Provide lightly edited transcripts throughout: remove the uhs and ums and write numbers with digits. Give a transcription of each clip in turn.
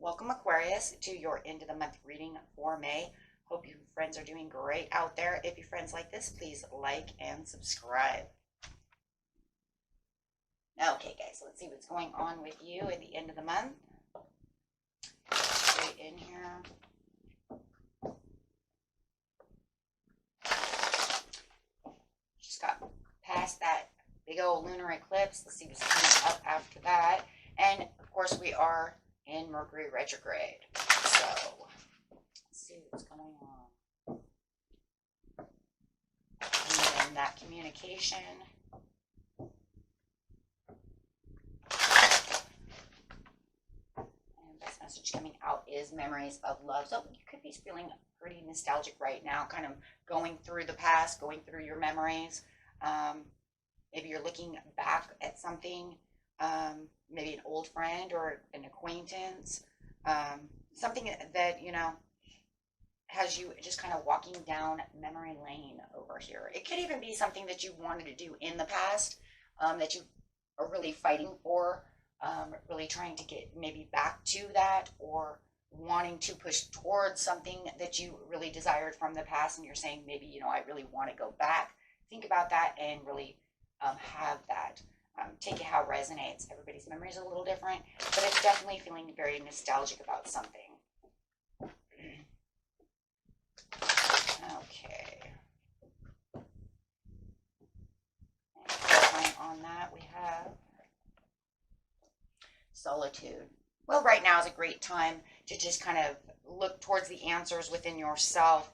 Welcome, Aquarius, to your end of the month reading for May. Hope you friends are doing great out there. If your friends like this, please like and subscribe. Okay, guys, let's see what's going on with you at the end of the month. Straight in here. Just got past that big old lunar eclipse. Let's see what's coming up after that. And, of course, we are in Mercury retrograde. So, let's see what's going on. And then that communication. And best message coming out is memories of love. So you could be feeling pretty nostalgic right now, kind of going through the past, going through your memories. Maybe you're looking back at something. Maybe an old friend or an acquaintance, something that, has you just kind of walking down memory lane over here. It could even be something that you wanted to do in the past, that you are really fighting for, really trying to get maybe back to that, or wanting to push towards something that you really desired from the past, and you're saying, maybe, I really want to go back. Think about that and really have that. Take it how it resonates. Everybody's memory is a little different, but it's definitely feeling very nostalgic about something. Okay. And clarifying on that, we have solitude. Well, right now is a great time to just kind of look towards the answers within yourself.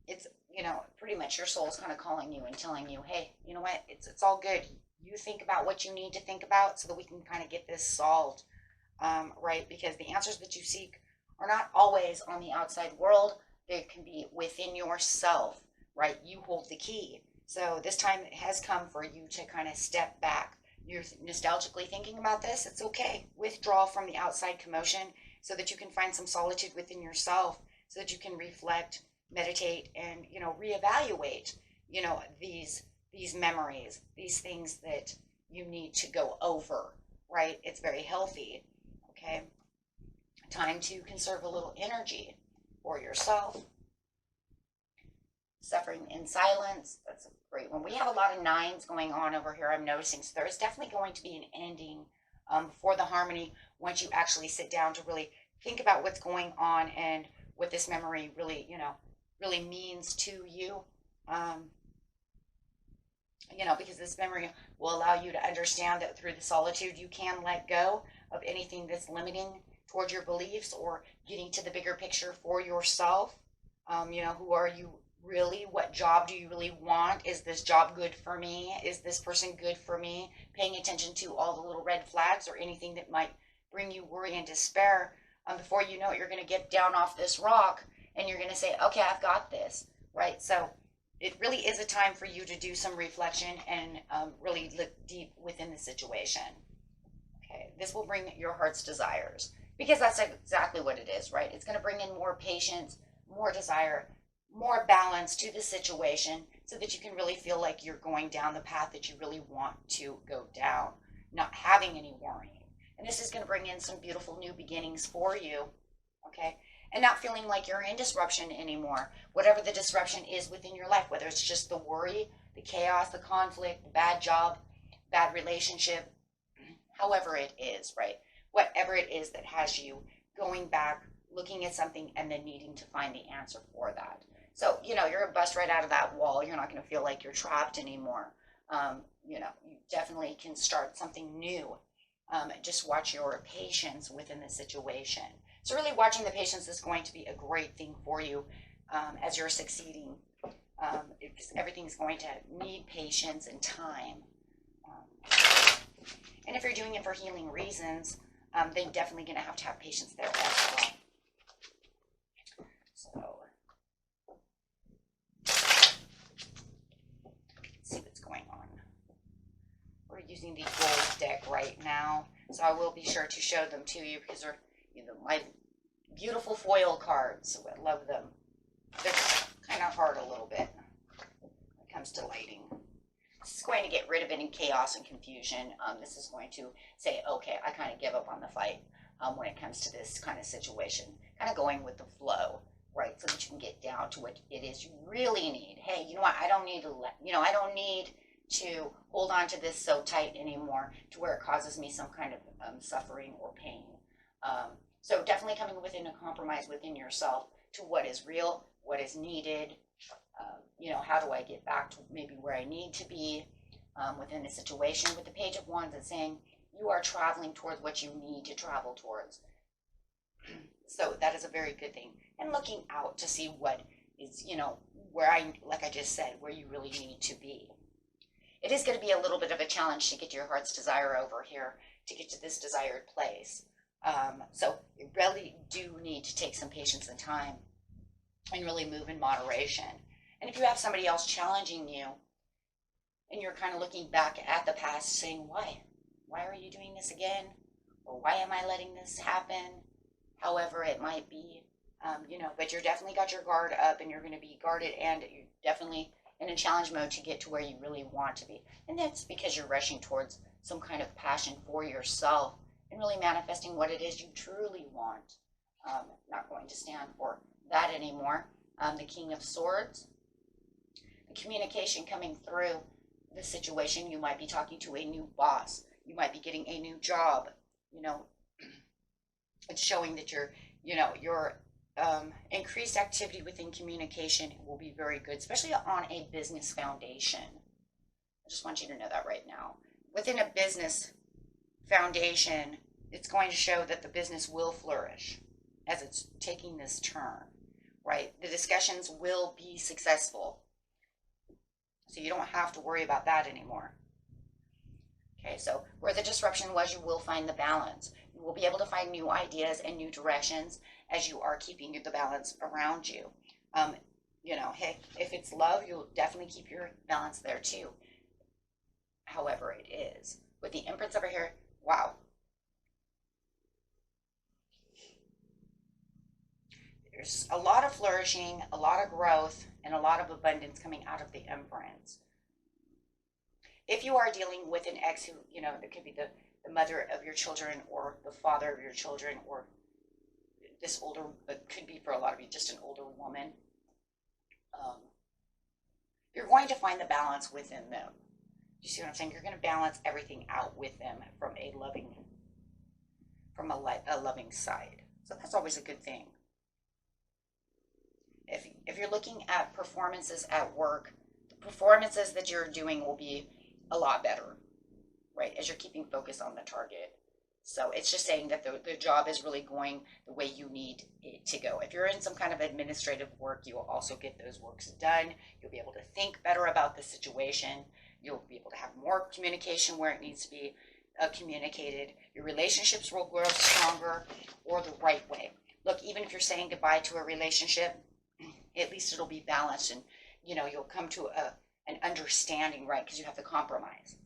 It's pretty much your soul's kind of calling you and telling you, hey, you know what, it's all good. You think about what you need to think about so that we can kind of get this solved, right? Because the answers that you seek are not always on the outside world. They can be within yourself, right? You hold the key. So this time it has come for you to kind of step back. You're nostalgically thinking about this. It's okay. Withdraw from the outside commotion so that you can find some solitude within yourself, so that you can reflect, meditate, and reevaluate these memories, these things that you need to go over, right? It's very healthy. Okay, time to conserve a little energy for yourself. Suffering in silence, that's a great one. We have a lot of nines going on over here, I'm noticing, so there's definitely going to be an ending for the harmony once you actually sit down to really think about what's going on and what this memory really really means to you, because this memory will allow you to understand that through the solitude you can let go of anything that's limiting towards your beliefs or getting to the bigger picture for yourself. Who are you really? What job do you really want? Is this job good for me? Is this person good for me? Paying attention to all the little red flags or anything that might bring you worry and despair. Before you know it, you're going to get down off this rock and you're going to say, okay, I've got this, right? So it really is a time for you to do some reflection and really look deep within the situation. Okay, this will bring your heart's desires, because that's exactly what it is, right? It's going to bring in more patience, more desire, more balance to the situation, so that you can really feel like you're going down the path that you really want to go down, not having any worrying. And this is going to bring in some beautiful new beginnings for you, okay? And not feeling like you're in disruption anymore. Whatever the disruption is within your life, whether it's just the worry, the chaos, the conflict, the bad job, bad relationship, however it is, right? Whatever it is that has you going back, looking at something, and then needing to find the answer for that. So, you're going to bust right out of that wall. You're not going to feel like you're trapped anymore. You definitely can start something new. Just watch your patience within the situation. So really watching the patience is going to be a great thing for you as you're succeeding, because everything's going to need patience and time. And if you're doing it for healing reasons, then definitely going to have patience there as well. So let's see what's going on. We're using the gold deck right now, so I will be sure to show them to you, because they're my beautiful foil cards. I love them. They're kind of hard a little bit when it comes to lighting. This is going to get rid of any chaos and confusion. This is going to say, okay, I kind of give up on the fight when it comes to this kind of situation. Kind of going with the flow, right? So that you can get down to what it is you really need. Hey, you know what? I don't need to I don't need to hold on to this so tight anymore to where it causes me some kind of suffering or pain. So definitely coming within a compromise within yourself to what is real, what is needed. How do I get back to maybe where I need to be within the situation. With the Page of Wands, it's saying you are traveling towards what you need to travel towards. So that is a very good thing. And looking out to see what is, where like I just said, where you really need to be. It is going to be a little bit of a challenge to get your heart's desire over here, to get to this desired place. So you really do need to take some patience and time and really move in moderation. And if you have somebody else challenging you and you're kind of looking back at the past saying, why are you doing this again? Or why am I letting this happen? However it might be, but you're definitely got your guard up and you're going to be guarded, and you're definitely in a challenge mode to get to where you really want to be. And that's because you're rushing towards some kind of passion for yourself and really manifesting what it is you truly want. Not going to stand for that anymore. The King of Swords, the communication coming through the situation. You might be talking to a new boss. You might be getting a new job. It's showing that your increased activity within communication will be very good, especially on a business foundation. I just want you to know that right now. Within a business foundation, it's going to show that the business will flourish as it's taking this turn, right? The discussions will be successful. So you don't have to worry about that anymore. Okay, so where the disruption was, you will find the balance. You will be able to find new ideas and new directions as you are keeping the balance around you. Hey, if it's love, you'll definitely keep your balance there too. However it is. With the Empress over here, wow. There's a lot of flourishing, a lot of growth, and a lot of abundance coming out of the Empress. If you are dealing with an ex who, that could be the mother of your children or the father of your children, or this older, but could be for a lot of you, just an older woman, you're going to find the balance within them. You see what I'm saying? You're going to balance everything out with them from a loving side. So that's always a good thing. If you're looking at performances at work, the performances that you're doing will be a lot better, right? As you're keeping focus on the target. So it's just saying that the job is really going the way you need it to go. If you're in some kind of administrative work, you will also get those works done. You'll be able to think better about the situation. You'll be able to have more communication where it needs to be communicated. Your relationships will grow stronger or the right way. Look, even if you're saying goodbye to a relationship, at least it'll be balanced, and you'll come to an understanding, right? Because you have to compromise.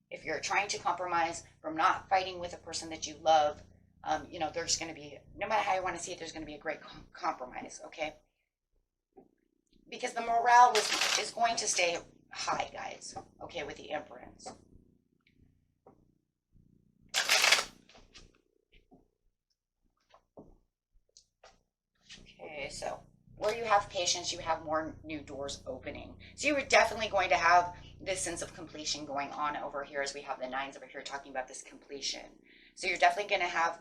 If you're trying to compromise from not fighting with a person that you love, there's going to be, no matter how you want to see it, there's going to be a great compromise, okay? Because the morale is going to stay high, guys, okay, with the Empress. Okay, so where you have patience, you have more new doors opening. So you are definitely going to have this sense of completion going on over here, as we have the nines over here talking about this completion. So you're definitely going to have,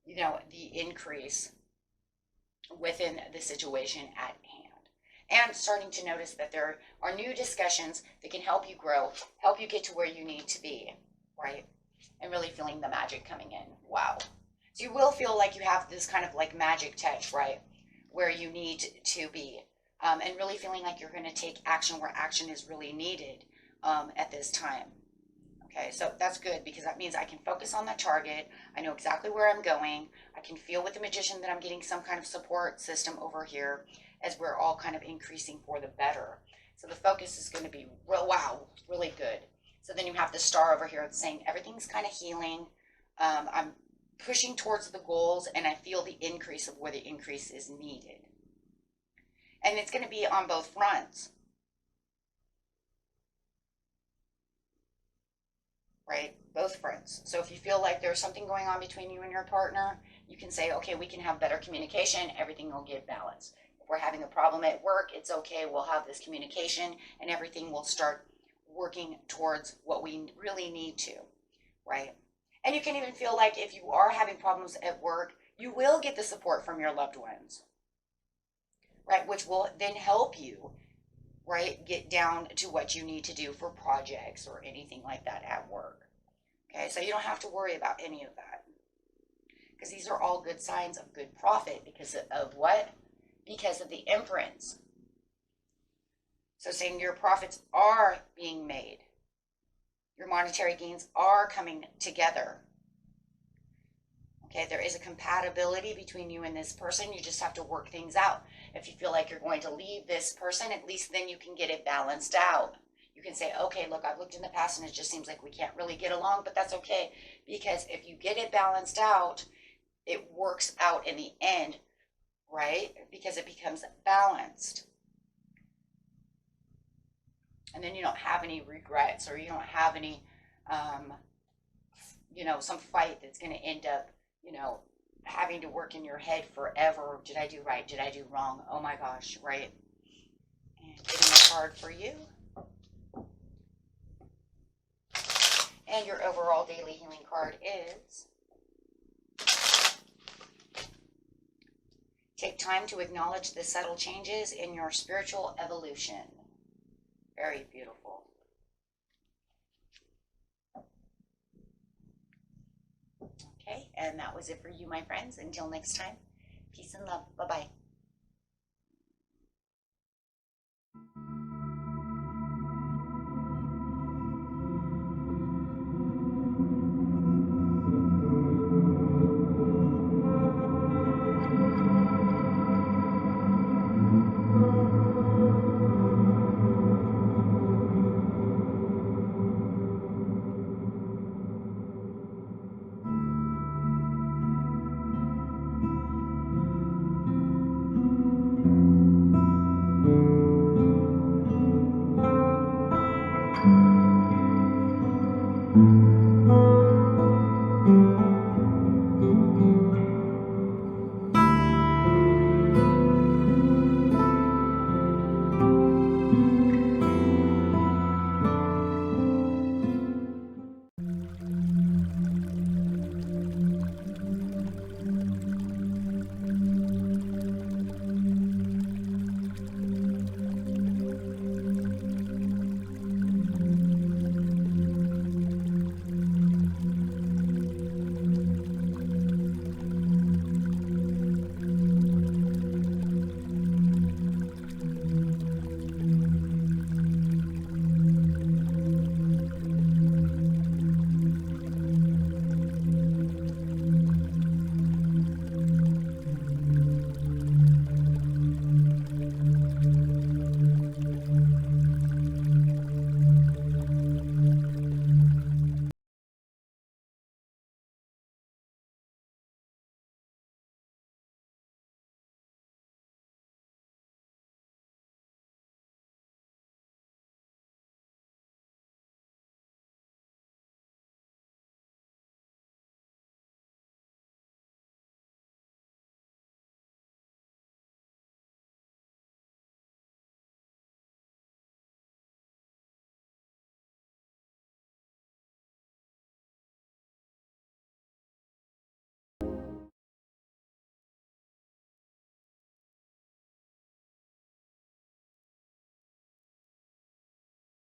the increase within the situation at hand. And starting to notice that there are new discussions that can help you grow, help you get to where you need to be, right? And really feeling the magic coming in. Wow. So you will feel like you have this kind of like magic touch, right? Where you need to be, and really feeling like you're going to take action where action is really needed at this time. Okay, so that's good, because that means I can focus on the target. I know exactly where I'm going. I can feel with the Magician that I'm getting some kind of support system over here as we're all kind of increasing for the better. So the focus is going to be, really good. So then you have the Star over here saying everything's kind of healing. I'm pushing towards the goals, and I feel the increase of where the increase is needed. And it's going to be on both fronts. right? Both friends. So if you feel like there's something going on between you and your partner, you can say, okay, we can have better communication. Everything will get balanced. If we're having a problem at work, it's okay. We'll have this communication and everything will start working towards what we really need to, right? And you can even feel like if you are having problems at work, you will get the support from your loved ones, right? Which will then help you, right, get down to what you need to do for projects or anything like that at work. Okay, so you don't have to worry about any of that, because these are all good signs of good profit because of what? Because of the Empress. So saying your profits are being made. Your monetary gains are coming together. Okay, there is a compatibility between you and this person. You just have to work things out. If you feel like you're going to leave this person, at least then you can get it balanced out. You can say, okay, look, I've looked in the past and it just seems like we can't really get along, but that's okay. Because if you get it balanced out, it works out in the end, right? Because it becomes balanced. And then you don't have any regrets, or you don't have any, some fight that's going to end up, having to work in your head forever. Did I do right? Did I do wrong? Oh my gosh, right? And getting a card for you. And your overall daily healing card is, take time to acknowledge the subtle changes in your spiritual evolution. Very beautiful. Okay, and that was it for you, my friends. Until next time, peace and love. Bye-bye.